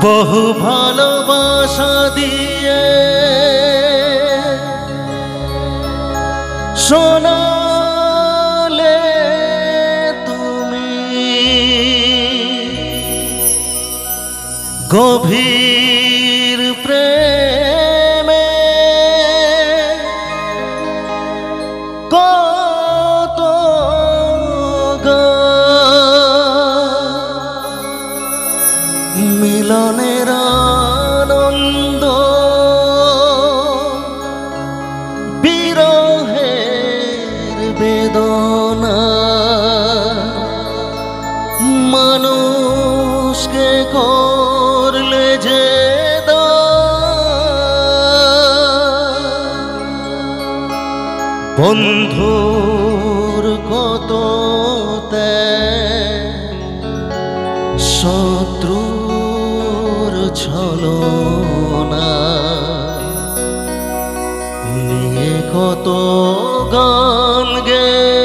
বহু ভালোবাসা দিয়ে শোনালে তুমি গভীর প্রেমে কত মিলনের আনন্দ বিরহের বেদনা মানুষকে করলে যে বন্ধুর কত শত্রুর ছলনা নিয়ে কত গান গেলে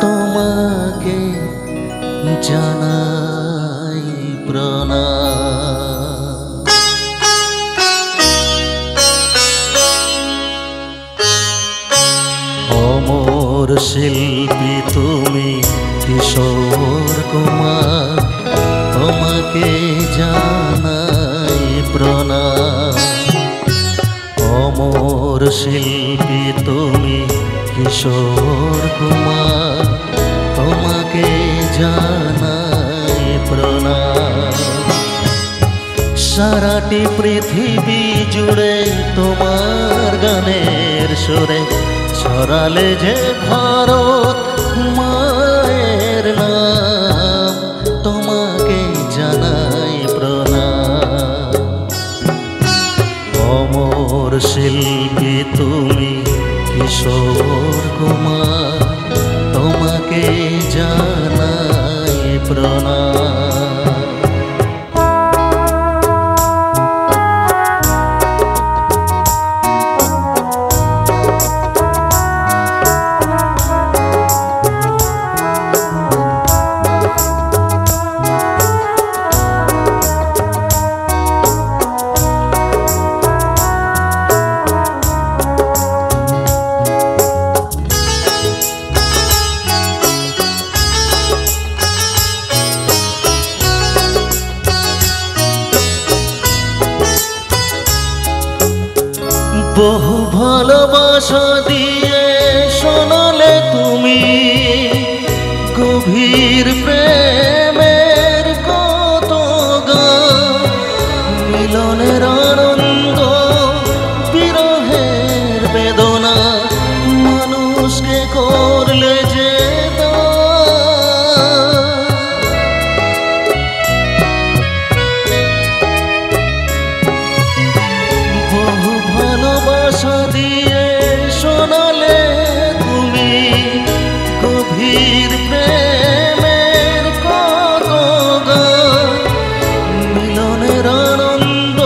তোমাকে জানাই প্রণাম। অমর শিল্পী তুমি কিশোর কুমার, তোমাকে জানাই প্রণাম। অমর শিল্পী তুমি কিশোর কুমার, তোমাকে জানাই প্রণাম। সারাটি পৃথিবী জুড়ে তোমার গানের সুরে ছড়ালে যে ভারত মায়ের নাম, তোমাকে জানাই প্রণাম। অমর শিল্পী তুমি কিশোর কুমার, তোমাকে জানাই প্রণাম। বহু ভালোবাসা দিয়ে শোনালে তুমি গভীর প্রেমের কত গান, মিলনের আনন্দ বিরহের বেদনা মানুষকে করলে যে ভালোবাসা দিয়ে শোনালে তুমি গভীর প্রেমের কত গান, মিলনের আনন্দ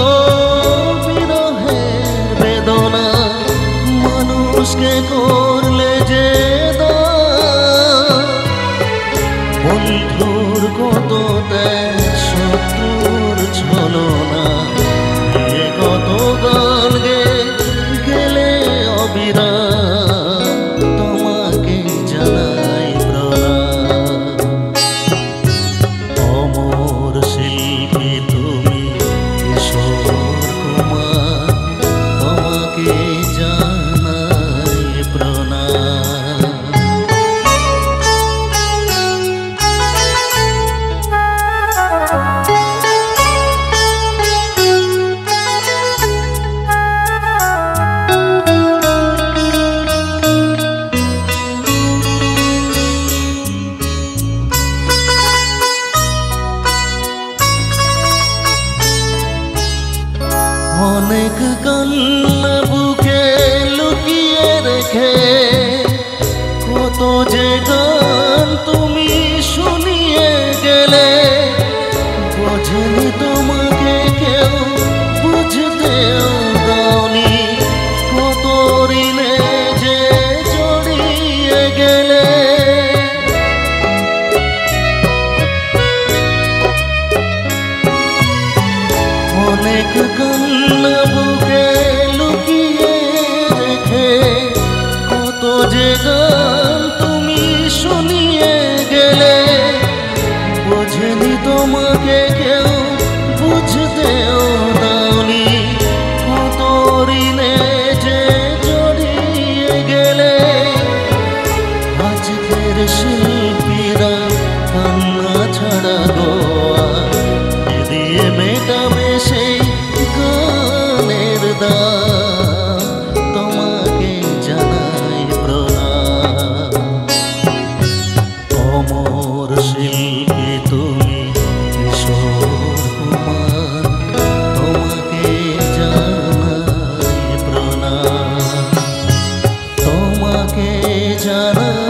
বিরহের বেদনা মানুষকে করলে যে বন্ধুর কত শত্রুর ছলনা নিয়ে কত গান গেলে অবিরাম, তোমাকে জানাই প্রণাম। অমর শিল্পী তুমি কিশোর কুমার, তোমাকে জানাই প্রণাম। অনেক কান্না বুকে লুকিয়ে রেখে কত যে গান তুমি শুনিয়ে গেলে, বোঝেনি তোমাকে কেউ বুঝতেও দাওনি কত ঋণে অনেক কান্না বুকে লুকিয়ে রেখে কত যে গান তুমি শুনিয়ে গেলে, বোঝেনি তোমাকে কেউ বুঝতেও দাওনি, কত ঋণে যে জড়িয়ে গেলে। আজকের শিল্পীরা কান্না ছাড়া গোয়া দিয়ে মেটাবে সেই গানের দাম, তোমাকে জানাই প্রণাম। অমর শিল্পী তুমি কিশোর কুমার, তোমাকে জানাই প্রণাম, তোমাকে জানাই